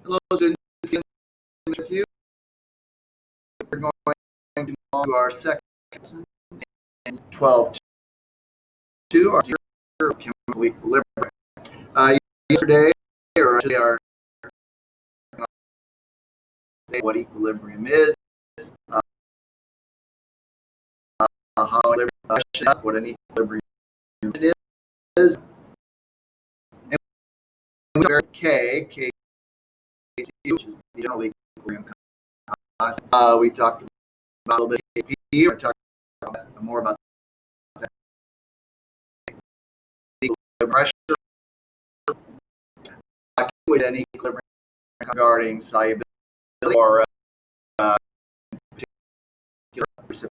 Hello, good to see with you. We're going to move on to our second lesson in 12.2, our chemical equilibrium. Yesterday, or actually what equilibrium is, uh, how what an equilibrium is, and we start K, which is the general equilibrium constant. We talked about a little bit of KP. We're talking more about equilibrium pressure with an equilibrium regarding solubility or particular precipitation,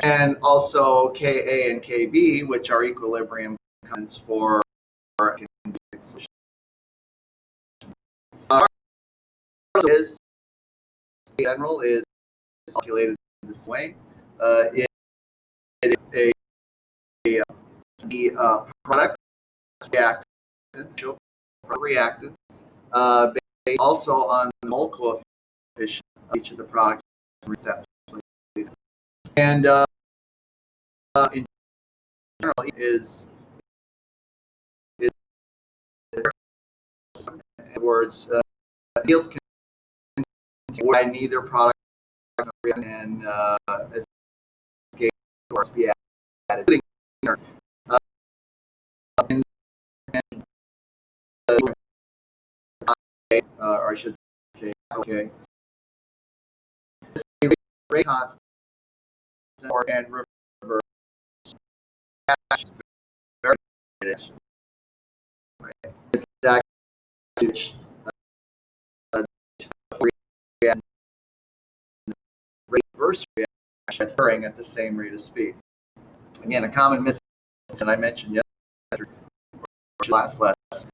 and also Ka and Kb, which are equilibrium constants for solution. Is in general is calculated this way. It is a product reactants based also on the mole coefficient of each of the products, and in general is in other words, yield can why neither product and escape or be added. Or I should say, okay. Rate constant and reverse very is actually reverse reaction occurring at the same rate of speed. Again, a common misconception I mentioned yesterday, last lesson,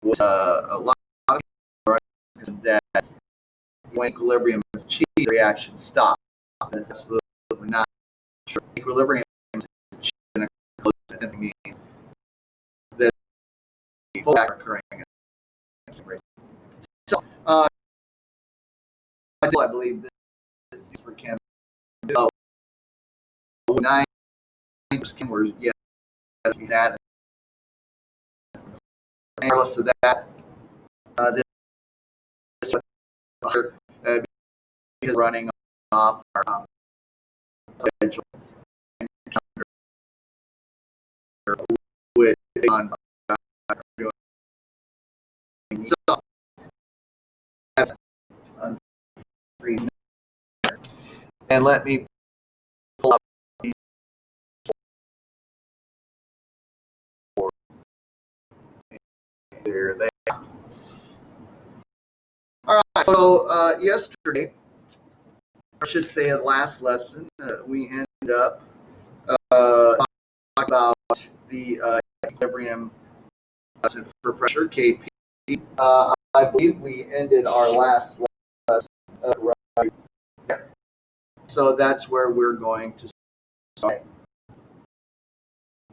was a lot of people that when equilibrium is achieved, the reaction stops. That is absolutely not true. Equilibrium is achieved in a closed means that the full reaction occurring at the same rate. So, I believe this is for Chem. 9 were yet that. Regardless of that, this is running off our schedule with on so that's and let me pull up there. All right. So yesterday, I should say, at last lesson, we ended up talking about the equilibrium for pressure (Kp). I believe we ended our last lesson right there. So that's where we're going to start.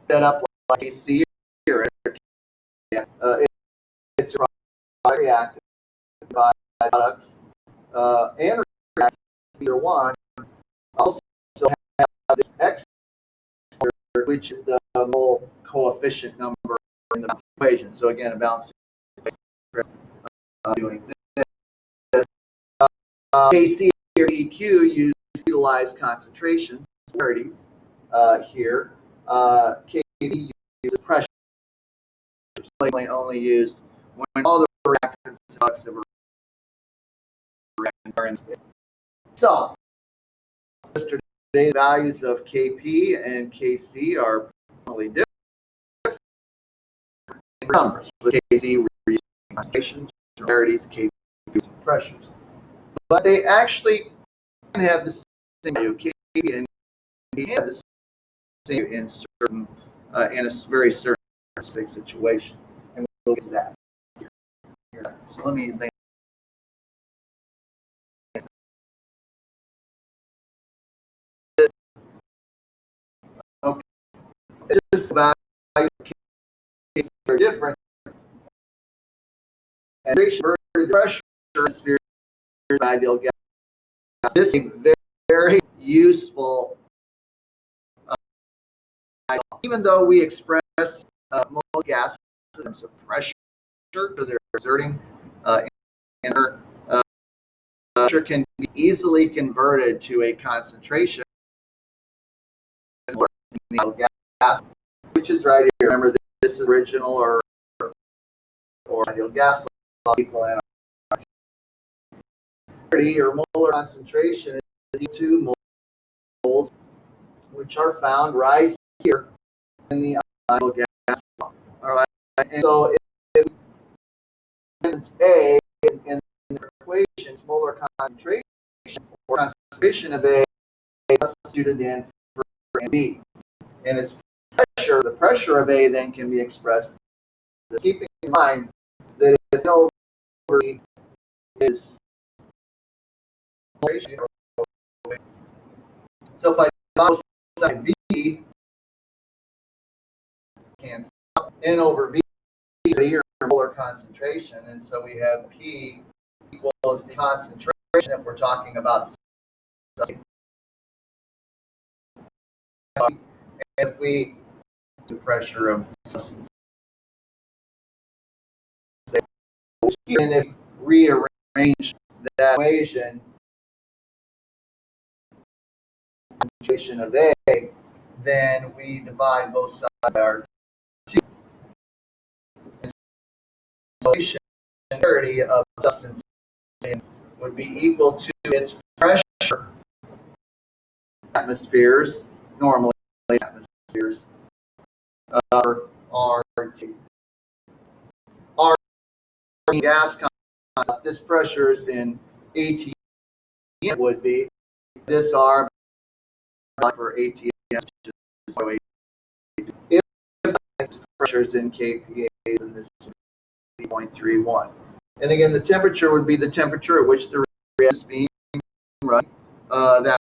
Set up like AC here. It's reactive by products and reactants, either one. Also have this X, which is the mole coefficient number in the equation. So again, a balanced equation doing this. Kc or EQ utilize concentrations, polarities here. Kb uses pressure, only used when all the reactants are in space. So, yesterday, the values of Kp and Kc are probably different numbers. With Kc, we're using concentrations, polarities, Kp using pressures. But they actually can have the same value. Kp and Kc have the same in certain, in a very certain situation. And we'll get to that here. So let me make okay. It's just about Kc are different. and converted pressure atmosphere ideal gas. This is a very useful, even though we express most gases in terms of pressure, so they're exerting inner pressure can be easily converted to a concentration of gas, which is right here. Remember, this is original or ideal gas equal or molar concentration is 2 moles, which are found right here in the ideal gas law. All right, and so if A in the equation, molar concentration or concentration of A substituted in for B, and its pressure, the pressure of A then can be expressed. Keeping in mind that if no over B is so if I double side V cancel out, N over V is here molar concentration, and so we have P equals the concentration if we're talking about something. If we the pressure of substance, and if rearrange that equation, concentration of A, then we divide both sides by our 2. And so the of substance would be equal to its pressure atmospheres, normally atmospheres, RT. R gas content, this pressure is in ATM would be this R for ATM, which is if this pressure is in kPa, then this would be 0.31. And again, the temperature would be the temperature at which the reaction is being run. That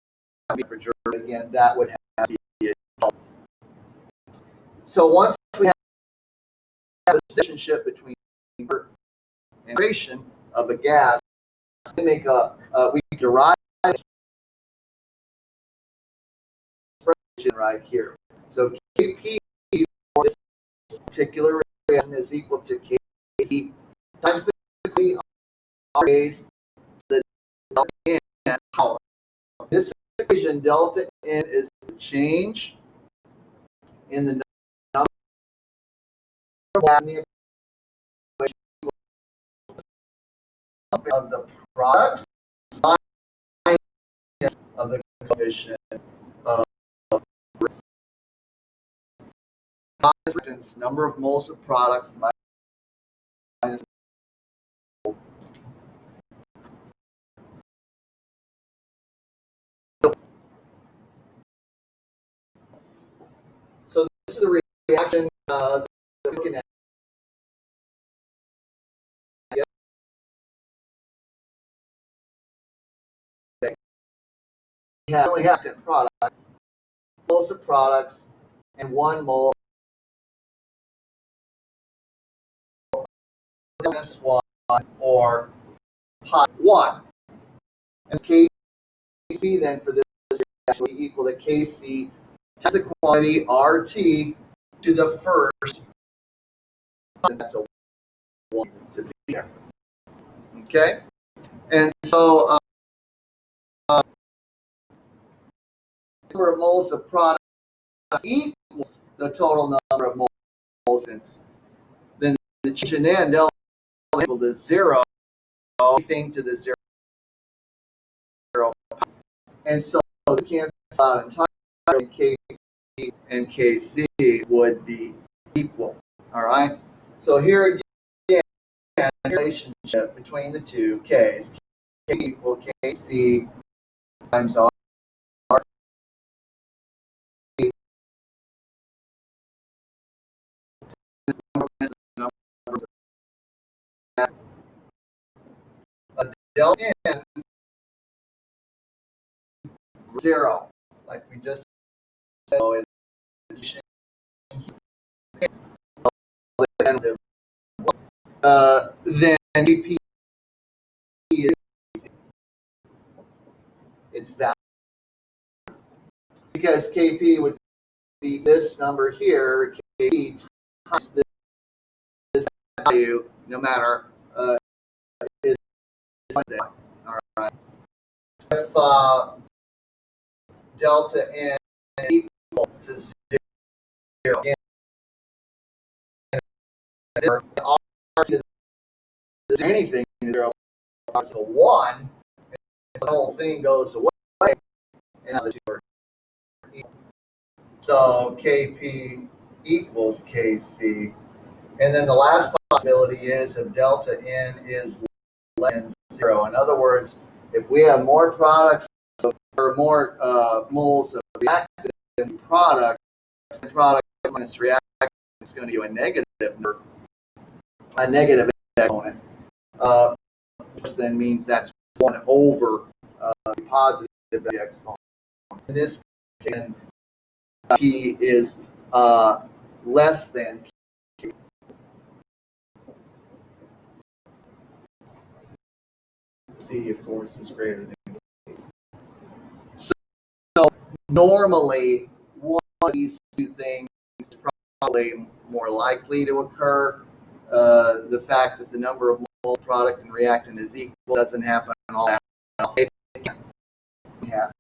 would be temperature. Again, that would have to be a. So once we have a relationship between and concentration of a gas, we make we derive expression right here. So Kp for this particular reaction is equal to Kc times the degree of raised the delta N power. This equation delta N is the change in the number of the products minus of the coefficient of number of moles of products minus. So this is the reaction that we're looking at. We only have 10 products, moles of products, and 1 mole minus 1 or pi 1. And Kc then for this reaction will be equal to Kc times the quantity RT to the first. That's a 1 to be there. Okay? And so number of moles of product equals the total number of moles. Then the change in N delta equal to 0, anything to the 0. And so we cancel out entirely. Kp and Kc would be equal. All right. So here again, the relationship between the two K's. K equal Kc times R. Delta N 0, like we just said. Then KP is its value, because KP would be this number here, KP times this value, no matter is all right. If delta n equal to 0, again, is anything 0 to 1, the whole thing goes away, and now the two are equal. So KP equals KC. And then the last possibility is if delta N is less than 0. In other words, if we have more products or more moles of reactant than product, the product minus reactant is going to give a negative number, a negative exponent, which then means that's 1 over the positive exponent. In this case, P is less than Q. C, of course, is greater than Q. So normally, one of these two things is probably more likely to occur. The fact that the number of moles of product and reactant is equal doesn't happen all that often. Yeah.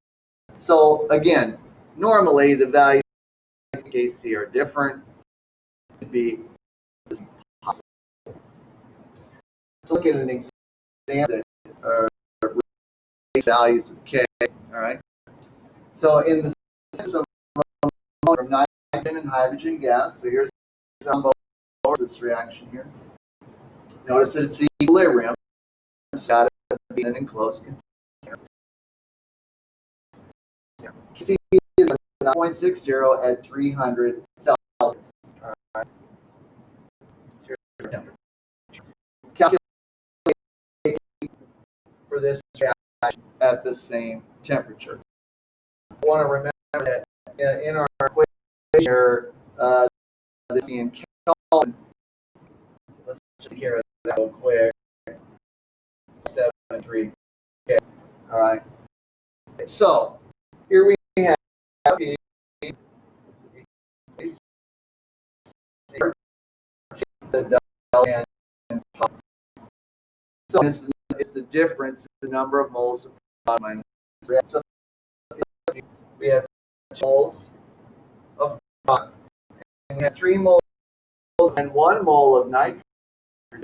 So again, normally the values in KC are different. It could be possible. Let's look at an example that values of K. All right. So in the system of nitrogen and hydrogen gas, so here's this reaction here. Notice that it's equilibrium. It's got to be an enclosed container. C is 9.60 at 300 Celsius. All right. Calculate for this reaction at the same temperature. I want to remember that in our equation here, this in Kelvin. Let's just take care of that real quick. 7.3. Okay. All right. So here we have the delta and so it's the difference in the number of moles of product minus reactant. So we have moles of product, and we have 3 moles and 1 mole of nitrogen.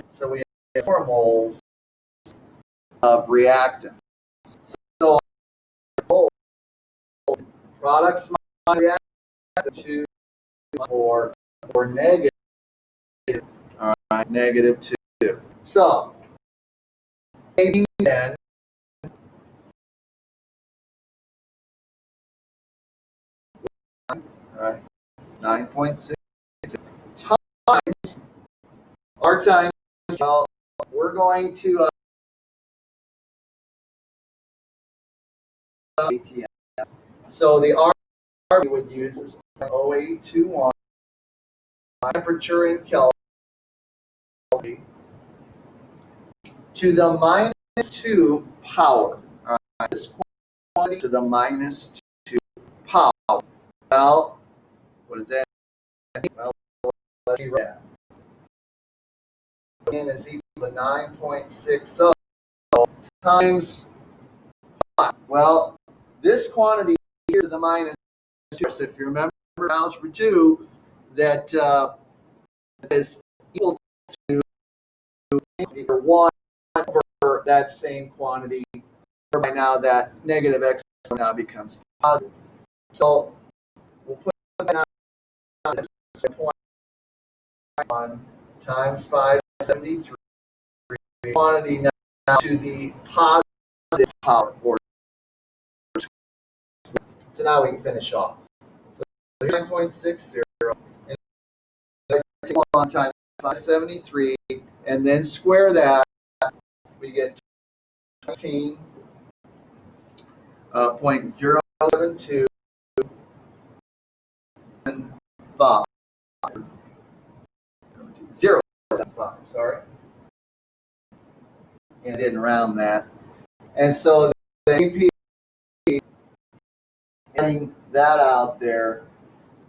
So we have 4 moles of reactant. So products minus reactant 2 or negative. All right, negative 2. So maybe then all right, 9.6 times our times. Well, we're going to ATM. So the R we would use is 0.0821 temperature in Kelvin to the minus 2 power. All right, this quantity to the minus 2 power. Well, what is that? Well, let's be right. N is equal to 9.60 times what? Well, this quantity here to the minus 2. So if you remember algebra 2, that is equal to 1 over that same quantity. By now, that negative x now becomes positive. So we'll put that down 0.1 times 573 quantity now to the positive power. So now we can finish off. So 9.60 and 1 times 573, and then square that, we get 19.072 and 5. 0.5, sorry. and didn't round that. And so the AP, getting that out there,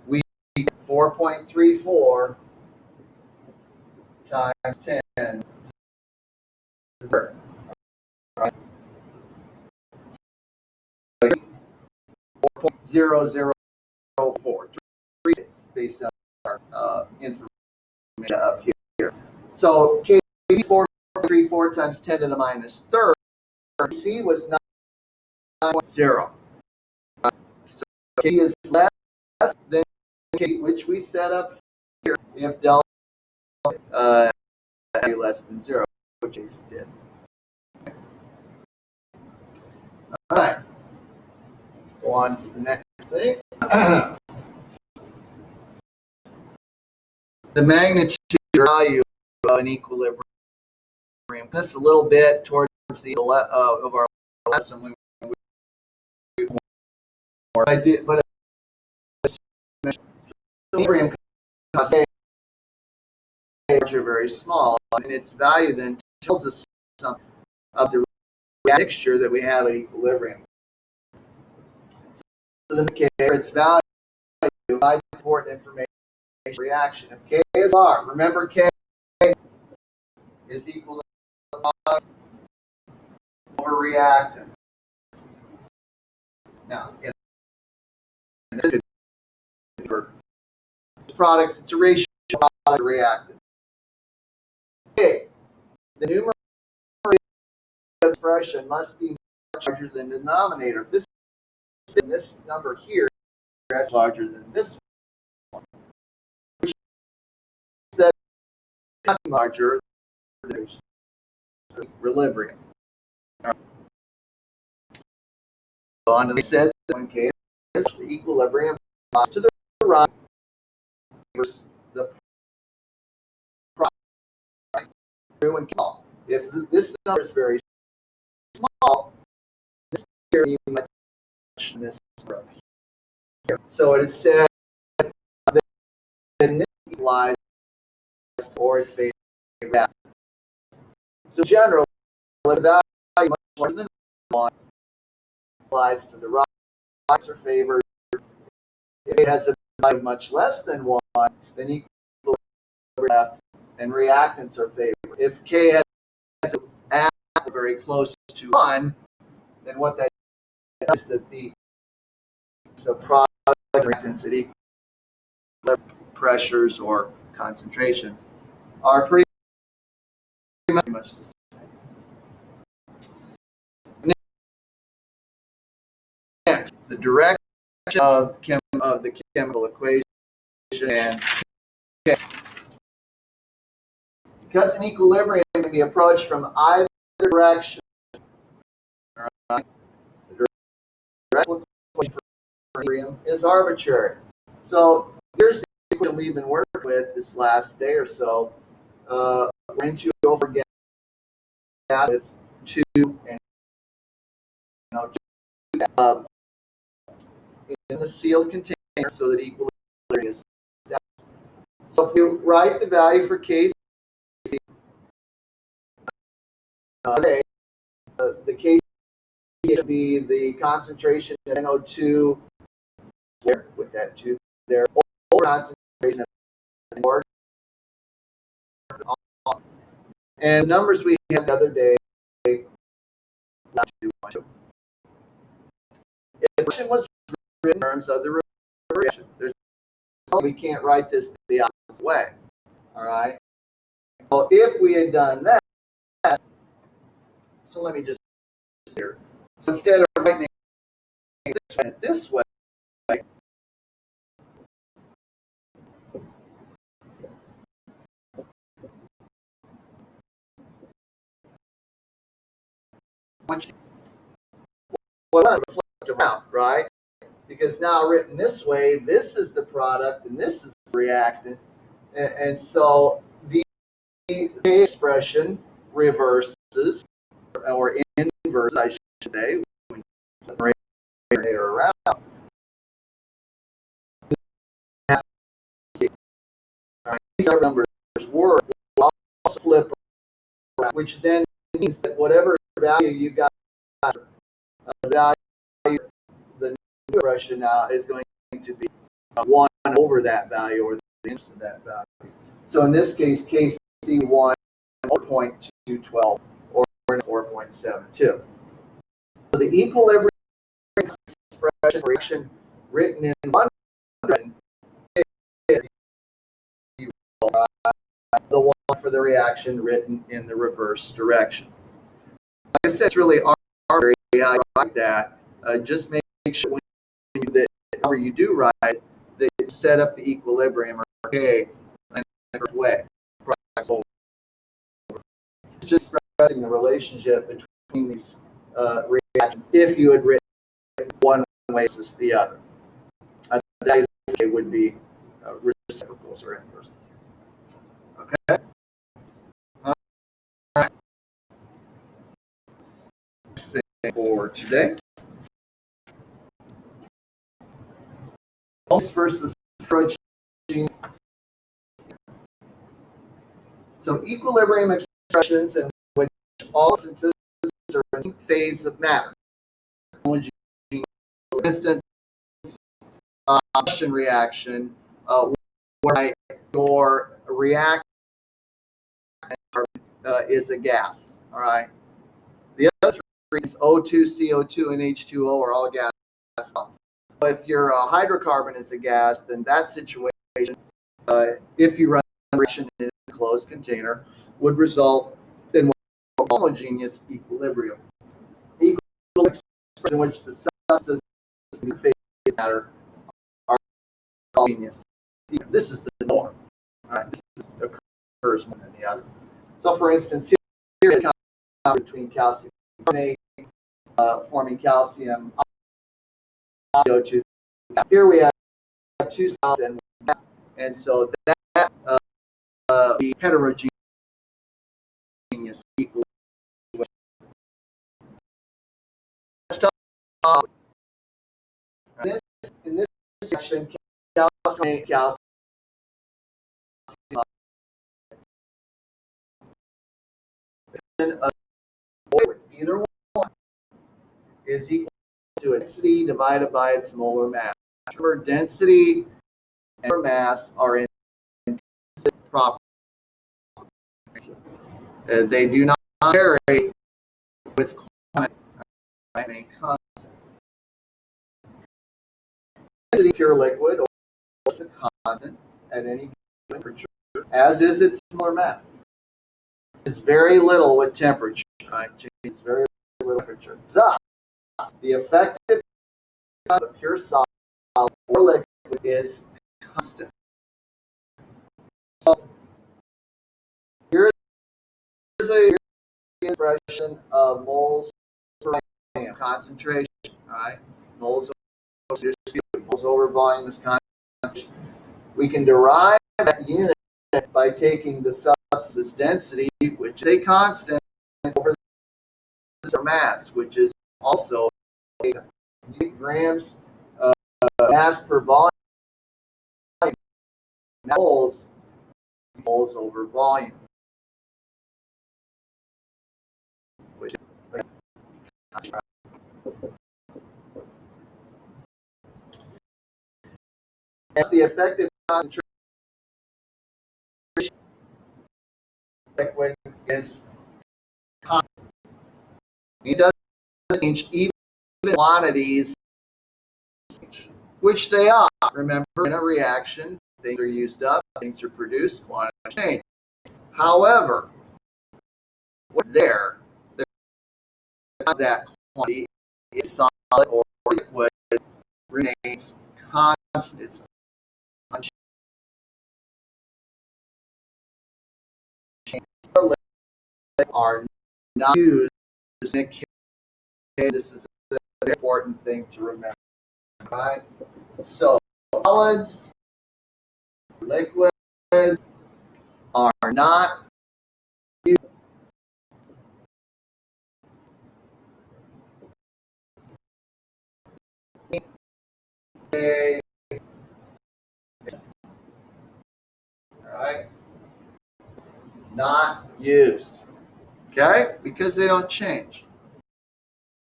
we 4.34 times 10 right? 4.0004 based on our information up here. So K 4.34 times 10 to the minus third, C was 9.0. So K is less than K, which we set up here if delta less than 0, which Jason did. All right. Let's go on to the next thing. The magnitude value of an equilibrium. This a little bit towards the of our lesson when we more. I did, but equilibrium are very small, and its value then tells us something of the mixture that we have at equilibrium. So the indicator, its value provides important information reaction. If K is R, remember K is equal to over reactance. Now, for products, it's a ratio of product to reactant. Okay, the numerator expression must be much larger than the denominator. This number here is larger than this one, which is that it's larger than equilibrium. So on to the said when K is the equilibrium to the right versus the product. If this number is very small, this here will be much this number here. So it is said that this applies or its favorite. So generally, the value much larger than 1 applies to the rocks are favored. If it has a value much less than 1, then equilibrium left and reactants are favored. If K has a very close to 1, then what that is that the product reactants at equilibrium pressures or concentrations are pretty much the same. Next, the direction of the chemical equation and K. Because an equilibrium can be approached from either direction, right? The direction equation for equilibrium is arbitrary. So here's the equation we've been working with this last day or so. We're going to go over again with 2 and 2 in the sealed container so that equilibrium is established. So if we write the value for K, the K should be the concentration of NO2 with that 2 there, or concentration of org. And numbers we had the other day, if the question was written in terms of the reaction, we can't write this the opposite way. All right. Well, if we had done that, so let me just here. So instead of writing this way, what I reflect around, right? Because now written this way, this is the product and this is the reactant, and so the expression reverses or inverse, I should say, around. These numbers work. We'll also flip around, which then means that whatever value you got, the value, the new expression now is going to be 1 over that value, or the inverse of that value. So in this case, KC1 0.212 or 4.72. So the equilibrium expression reaction written in one is the one for the reaction written in the reverse direction. Like I said, it's really arbitrary how you write that. Just make sure when you do that, however you do write, that you set up the equilibrium or K in a different way. It's just expressing the relationship between these reactions if you had written one way versus the other. That is, it would be reciprocals or inverses. Okay. All right. Next thing for today. Pulse versus approach. So equilibrium expressions in which all instances are in phase of matter. For instance, combustion reaction, where your reactant is a gas. All right. The other three is O2, CO2, and H2O are all gas. If your hydrocarbon is a gas, then that situation, if you run a reaction in a closed container, would result in a homogeneous equilibrium. Equilibrium in which the substances in phase matter are homogeneous. This is the norm. All right, this occurs more than the other. So, for instance, here it comes between calcium carbonate, forming calcium CO2. Here we have two solids and one gas, and so that be heterogeneous equilibrium. In this section, calcium either one is equal to density divided by its molar mass. Remember, density and mass are in properties. They do not vary with quantity. Right? Density pure liquid or a constant at any given temperature, as is its molar mass. It's very little with temperature. Right? Changes very little temperature. Thus, the effective of a pure solid or liquid is constant. So here's a expression of moles per volume concentration. All right, moles over volume is concentration. We can derive that unit by taking the substance's density, which is a constant, over the mass, which is also grams mass per volume. Moles over volume. Which as the effective concentration liquid is constant. It doesn't change even quantities, which they are. Remember, in a reaction, things are used up, things are produced, quantity change. However, what's there, that quantity is solid or liquid remains constant. It's unchanged. Are not used. This is an important thing to remember. Right? So solids, liquids are not used. All right, not used. Okay? Because they don't change.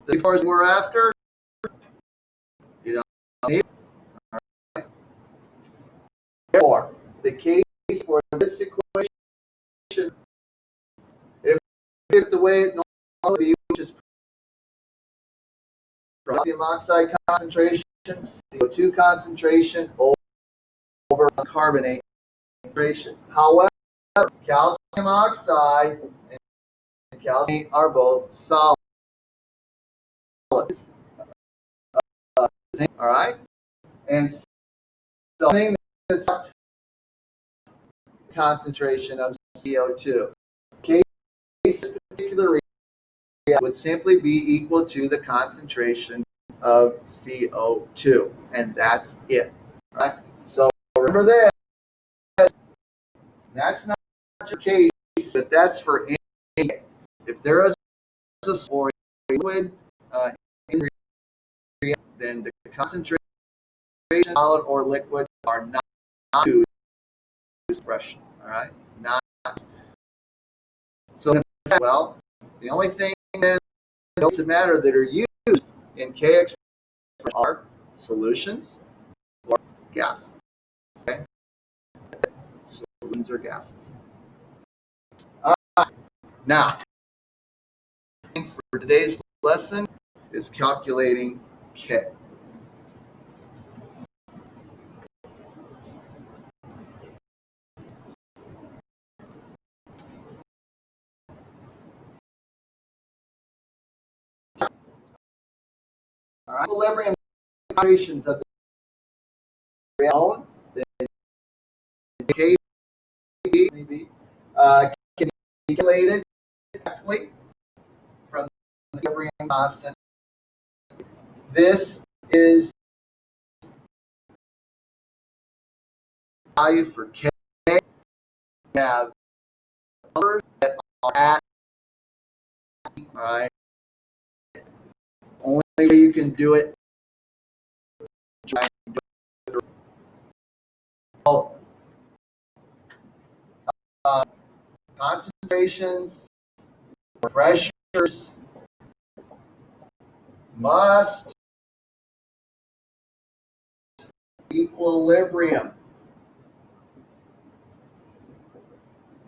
The force we're after, you don't need it. All right? Therefore, the case for this equation, if it's the way it normally be, which is calcium oxide concentration, CO2 concentration over carbonate concentration. However, calcium oxide and calcium are both solids. All right? And so the thing that's concentration of CO2. Okay, this particular reaction would simply be equal to the concentration of CO2, and that's it. Right? So remember this. That's not your case, but that's for any. If there is a liquid in then the concentration, solid or liquid, are not used expression. All right, not. So well, the only thing that doesn't matter that are used in K expression are solutions or gases. Okay, solutions or gases. All right. Now, for today's lesson is calculating K. All right, equilibrium concentrations of the known, then K can be calculated directly from the equilibrium constant. This is value for K. We have numbers that are at, all right. Only way you can do it, try and do it. So, concentrations, pressures must equilibrium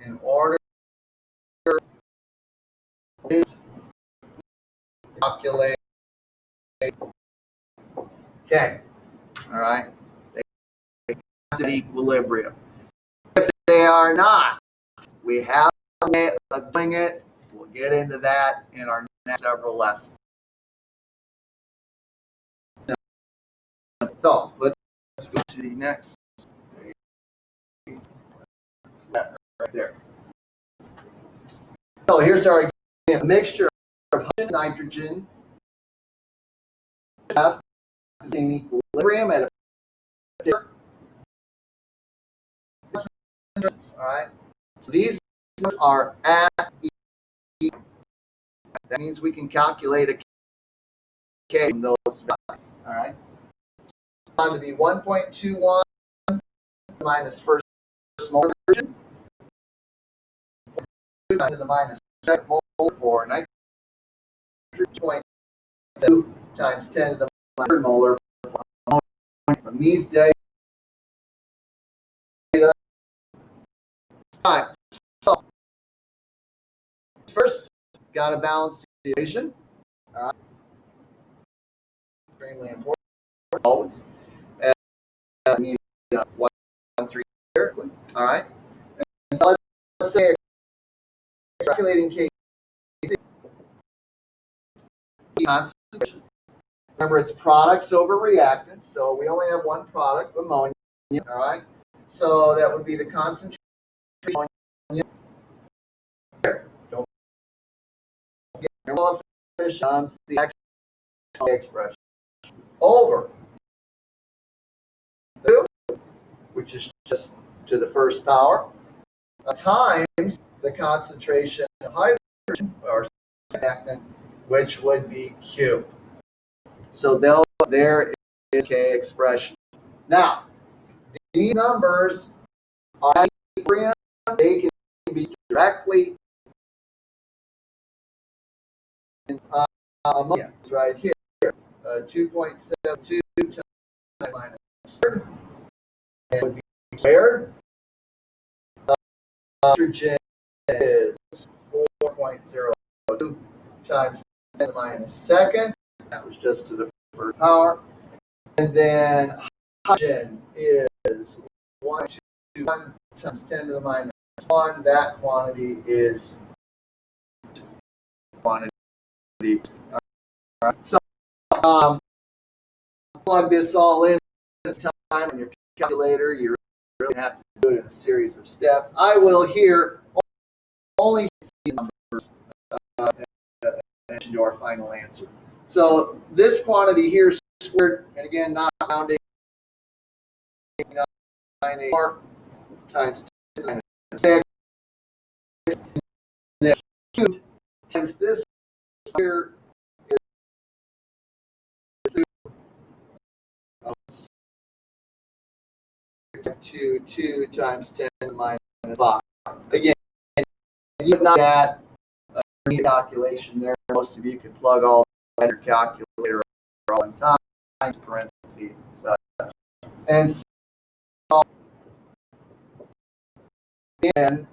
in order to calculate K. All right, they have to be equilibrium. If they are not, we have a way of doing it. We'll get into that in our next several lessons. So let's go to the next. That right there. So here's our example. A mixture of hydrogen and nitrogen is in equilibrium at a particular. All right. So these are at equilibrium. That means we can calculate a K from those values. All right. On to be 1.21 minus first molar hydrogen to the minus second molar for nitrogen 0.2 times 10 to the minus third molar for ammonia. From these data. All right. So first, got to balance the equation. All right. Extremely important always. And you need 1, 3 here. All right. And so let's say calculating K concentrations. Remember, it's products over reactants, so we only have one product, ammonia. All right. So that would be the concentration of ammonia. Don't forget your coefficient, the expression over 2, which is just to the first power, times the concentration of hydrogen or reactant, which would be Q. So there is K expression. Now, these numbers are equilibrium. They can be directly ammonia is right here. 2.72 times minus third, and would be squared. Nitrogen is 4.02 times 10 minus second. That was just to the first power. And then hydrogen is 121 times 10 to the minus 1. That quantity is quantity. All right. So plug this all in this time on your calculator. You really have to do it in a series of steps. I will here only see numbers and your final answer. So this quantity here squared, and again, not rounding, 984 times 10 minus 6, and then cubed times this here is 2 times 10 minus 5. Again, you have not that calculation there. Most of you can plug all in your calculator all in times, parentheses, and such. And so, again,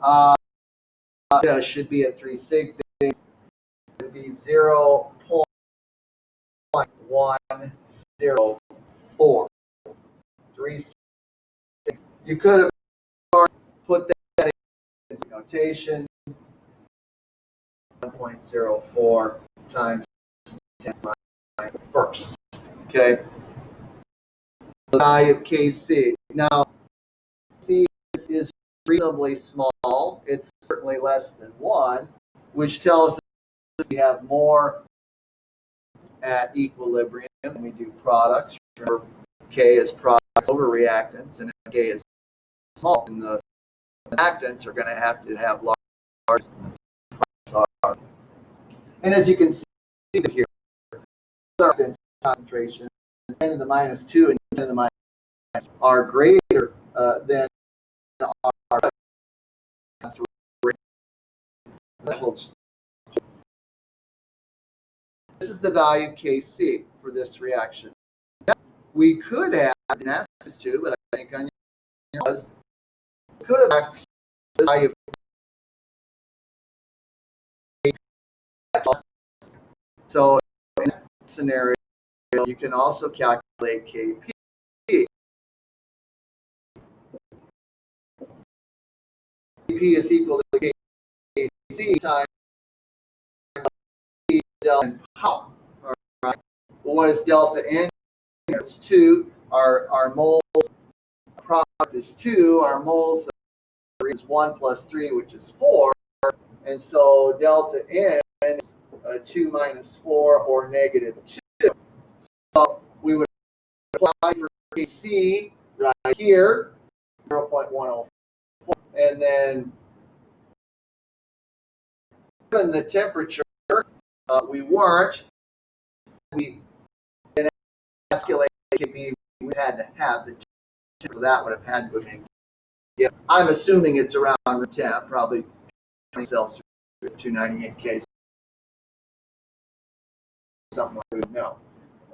should be at 3 sig figs. It would be 0.104. 3 sig. You could have put that in notation. 1.04 times 10 minus the first. Okay. The value of Kc. Now, C is reasonably small. It's certainly less than 1, which tells us we have more at equilibrium than we do products. Remember, K is products over reactants, and if K is small, and the reactants are going to have large products are. And as you can see here, reactants concentration 10 to the minus 2 and 10 to the minus are greater than our 3. This is the value of Kc for this reaction. Now, we could have been asked this too, but I think on your could have asked the value of Kc. So in that scenario, you can also calculate Kp. Kp is equal to Kc times delta N power. All right. Well, what is delta N? It's 2. Our moles product is 2. Our moles is 1 plus 3, which is 4. And so delta N is 2 minus 4 or negative 2. So we would apply for Kc right here, 0.104. And then given the temperature, we weren't. We calculated Kp, we had to have the temperature, so that would have had to have been. Yeah, I'm assuming it's around room temp, probably 20 Celsius, 298 K, something like that. No.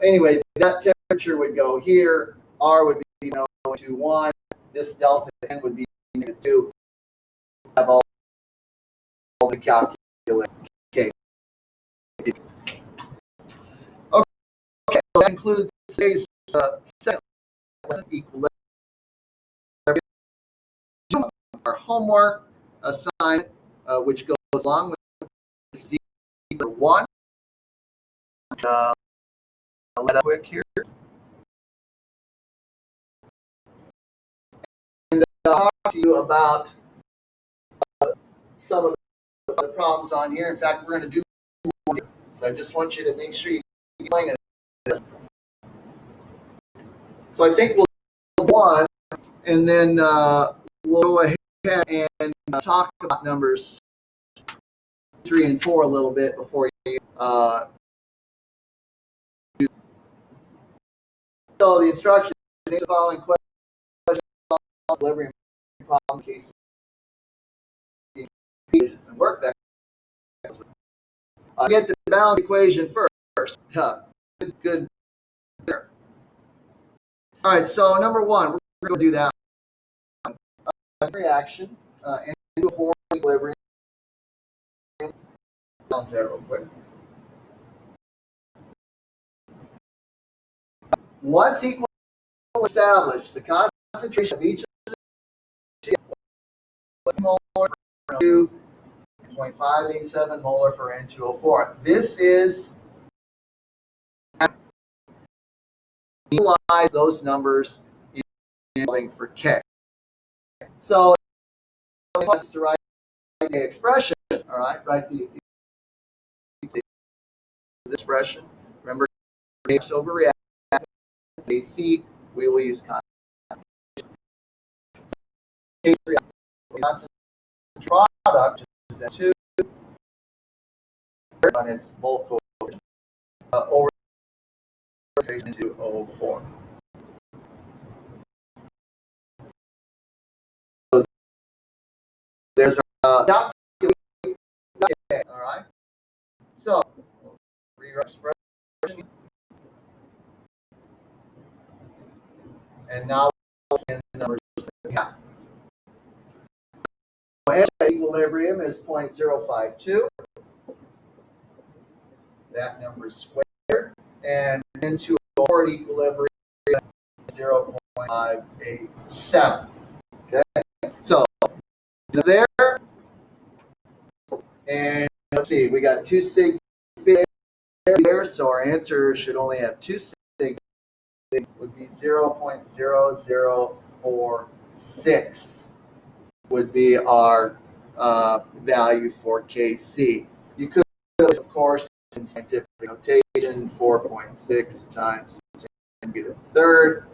Anyway, that temperature would go here. R would be to 1. This delta N would be negative 2. Have all the calculate K. Okay, so that includes today's second lesson, equilibrium. Our homework assignment, which goes along with C 1. Let up quick here. And I'll talk to you about some of the problems on here. In fact, we're going to do one. So I just want you to make sure you keep playing this. So I think we'll do one, and then we'll go ahead and talk about numbers 3 and 4 a little bit before you. So the instructions, the following questions, equilibrium problem, case and work that. Get the balance equation first. Good. All right, so number one, we're going to do that. Reaction into a form of equilibrium. Balance that real quick. Once equilibrium established, the concentration of each of the molar for 0.587 molar for N2O4. This is utilize those numbers in for K. So it wants to write the expression. All right, write the expression. Remember, K over reactant. AC. We will use constant product is N2 on its mole coefficient over into O4. So there's a all right. So rewrite expression, and now in the numbers that we have. Equilibrium is 0.052. That number is squared, and into a forward equilibrium 0.587. Okay, so there, and let's see, we got 2 sig there, so our answer should only have 2 sig. It would be 0.0046 would be our value for Kc. You could, of course, in scientific notation, 4.6 times 10 to the third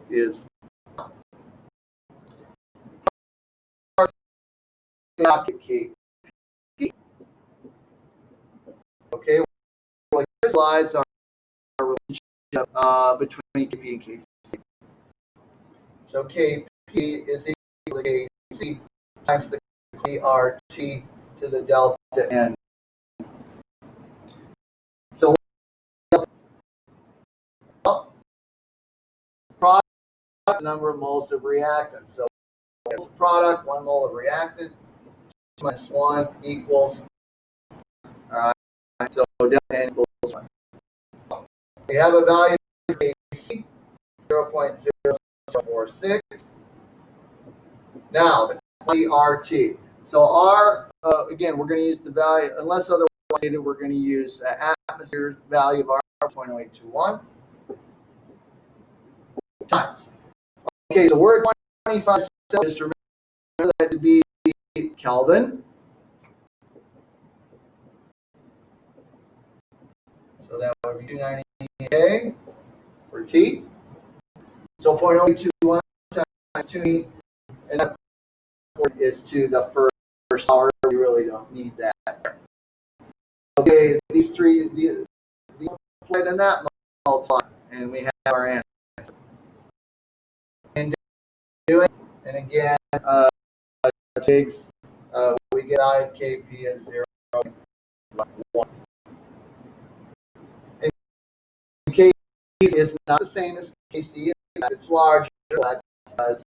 is Kp. Okay, well, here lies our relationship between Kp and Kc. So Kp is equal to Kc times the RT to the delta N. So product number of moles of reactant. So product, 1 mole of reactant, minus 1 equals, all right, so delta N equals 1. We have a value of Kc, 0.0046. Now, the RT. So R, again, we're going to use the value, unless otherwise stated, we're going to use atmosphere value of R, 0.0821 times. Okay, so we're at 25 Celsius. Remember that to be Kelvin. So that would be 290 K for T. So 0.021 times 2, and that is to the first hour. We really don't need that. Okay, these three, these multiplied and that multiplied, and we have our answer. And do it, and again, takes we get I of Kp of 0.1. And Kp is not the same as Kc. It's larger. That's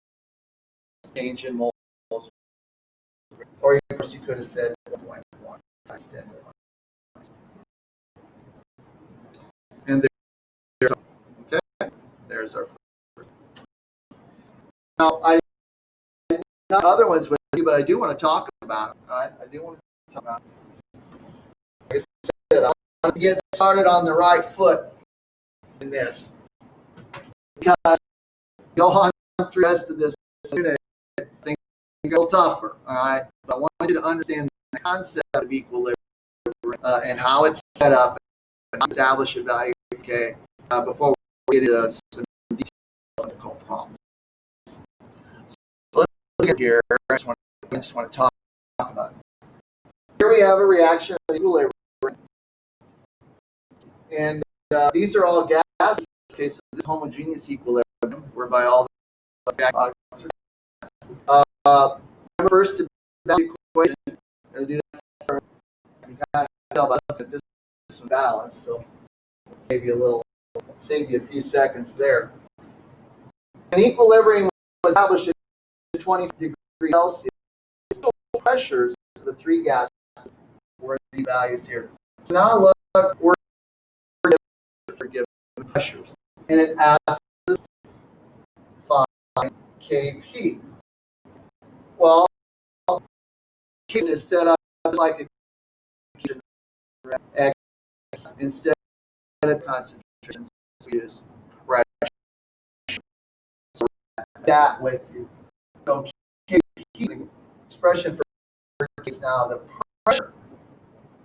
change in moles. Or of course, you could have said 1.1 times 10 to the 1. And there's okay. There's our first. Now not other ones with you, but I do want to talk about it. All right, I do want to talk about it. Like I said, I want to get started on the right foot in this, because go on through the rest of this unit, things get a little tougher. All right, but I want you to understand the concept of equilibrium and how it's set up and how to establish a value of K before we get into some details of difficult problems. So let's look at here. I just want to talk about it. Here we have a reaction of equilibrium, and these are all gases. Okay, so this is homogeneous equilibrium, whereby all the products are gases. Remember first to value equation. Do that for can kind of tell by looking at this balance, so save you a few seconds there. An equilibrium was established at 20 degrees Celsius. Still pressures of the three gases were these values here. So now look, we're given pressures, and it asks us to find Kp. Well, Kp is set up like a X instead of concentrations. We use pressure. So that with you. So Kp, the expression for is now the pressure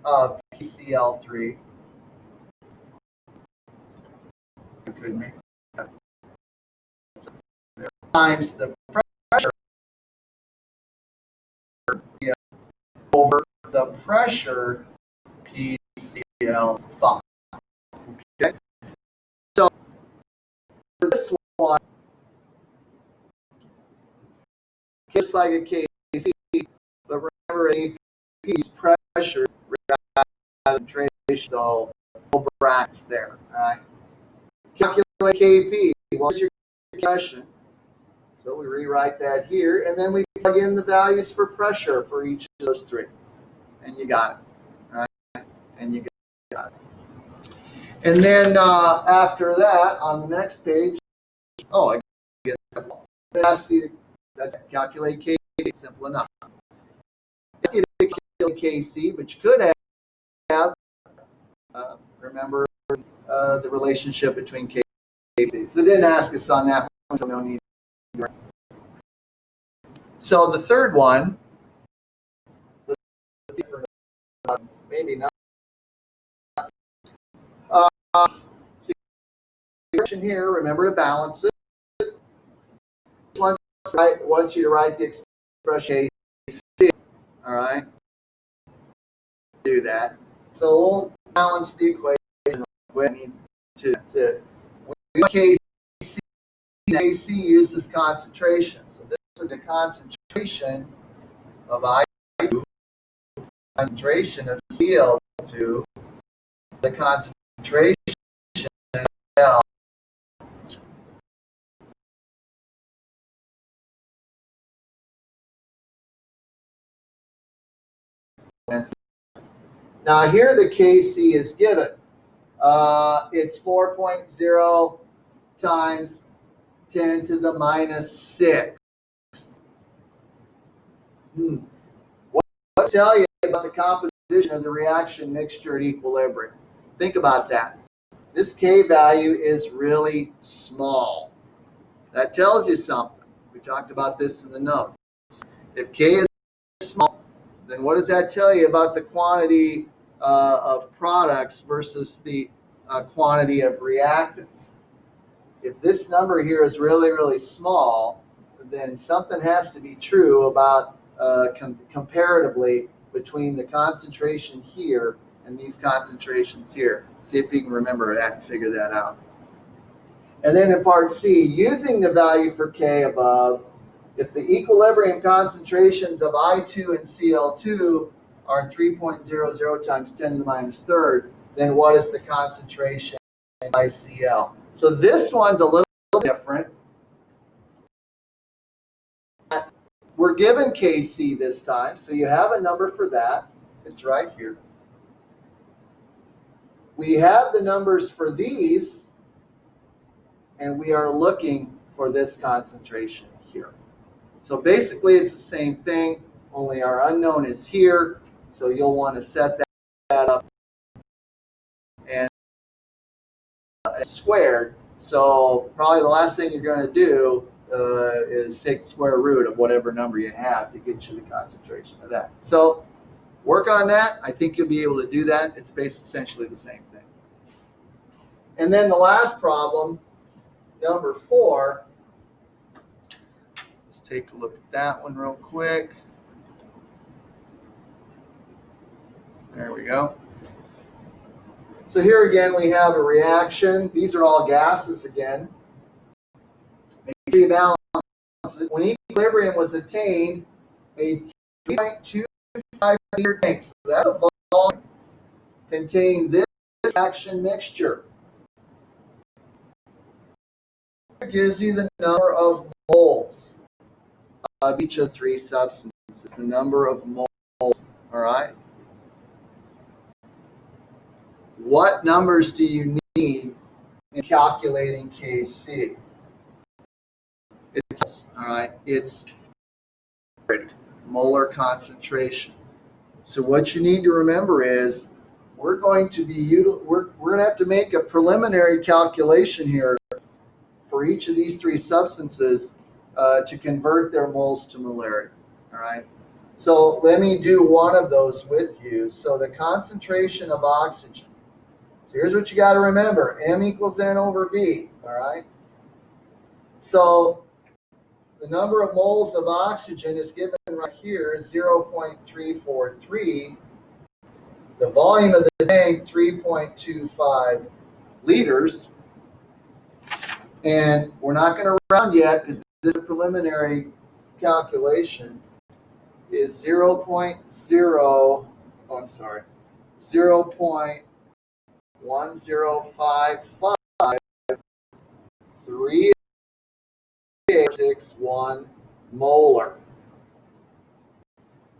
of PCl3 times the pressure over the pressure PCl5. Okay. So for this one, just like a KC, but remember AP's pressure concentration, so no brackets there. All right. Calculate Kp. What's your question? So we rewrite that here, and then we plug in the values for pressure for each of those three, and you got it. All right, and you got it. And then after that, on the next page, I guess it asks you to calculate Kp. Simple enough. It asks you to calculate Kc, but you could have remember the relationship between Kc. So it didn't ask us on that one, so no need. So the third one, maybe not. So here, remember to balance it. Wants you to write the expression AC. All right, do that. So we'll balance the equation. It needs to. That's it. KC uses concentration. So this is the concentration of I2, concentration of Cl2, the concentration of L. Now here the Kc is given. It's 4.0 times 10 to the minus 6. What does it tell you about the composition of the reaction mixture at equilibrium? Think about that. This K value is really small. That tells you something. We talked about this in the notes. If K is small, then what does that tell you about the quantity of products versus the quantity of reactants? If this number here is really, really small, then something has to be true about comparatively between the concentration here and these concentrations here. See if you can remember that and figure that out. And then in part C, using the value for K above, if the equilibrium concentrations of I2 and Cl2 are 3.00 times 10 to the minus third, then what is the concentration in ICl? So this one's a little different. We're given Kc this time, so you have a number for that. It's right here. We have the numbers for these, and we are looking for this concentration here. So basically it's the same thing, only our unknown is here, so you'll want to set that up and squared. So probably the last thing you're going to do is take the square root of whatever number you have to get you the concentration of that. So work on that. I think you'll be able to do that. It's based essentially the same thing. And then the last problem, number 4. Let's take a look at that one real quick. There we go. So here again we have a reaction. These are all gases again. Make sure you balance it. When equilibrium was attained, a 3.25 liter tank. So that's a following contain this reaction mixture. It gives you the number of moles of each of three substances, the number of moles, all right? What numbers do you need in calculating Kc? It's, all right, it's molar concentration. So what you need to remember is we're going to have to make a preliminary calculation here for each of these three substances to convert their moles to molarity. All right. So let me do one of those with you. So the concentration of oxygen. So here's what you got to remember: M equals N over V. All right. So the number of moles of oxygen is given right here, 0.343. The volume of the tank, 3.25 liters. And we're not going to round yet because this preliminary calculation is 0.10553861 molar.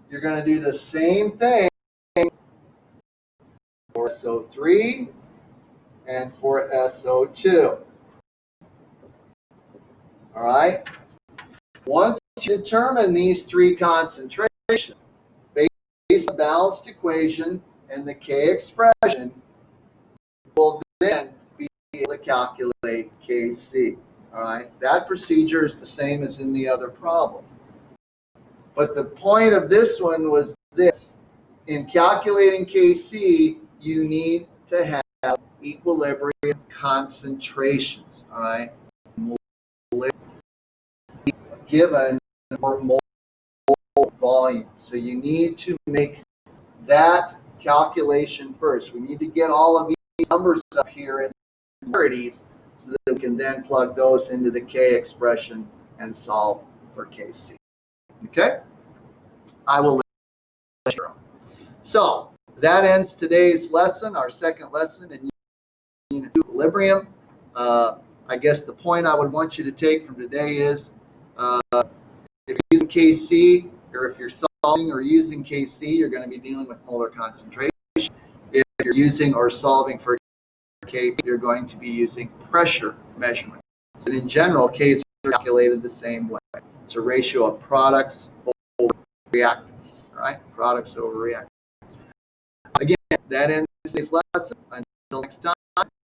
You're going to do the same thing for SO3 and for SO2. All right. Once you determine these three concentrations based on the balanced equation and the K expression, we'll then be able to calculate Kc. All right. That procedure is the same as in the other problems. But the point of this one was this: in calculating Kc, you need to have equilibrium concentrations. All right. Given or mole volume. So you need to make that calculation first. We need to get all of these numbers up here in molarities so that we can then plug those into the K expression and solve for Kc. Okay? I will let you know. So that ends today's lesson, our second lesson in equilibrium. I guess the point I would want you to take from today is if you're using Kc, or if you're solving or using Kc, you're going to be dealing with molar concentration. If you're using or solving for Kp, you're going to be using pressure measurement. So in general, K is calculated the same way. It's a ratio of products over reactants, right? Products over reactants. Again, that ends today's lesson. Until next time,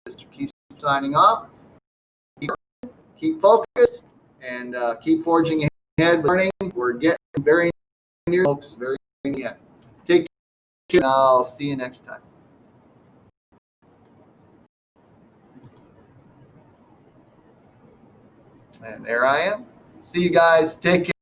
Mr. Keith signing off. Keep focused and keep forging ahead with learning. We're getting very near, folks, very near. Take care. I'll see you next time. And there I am. See you guys. Take care.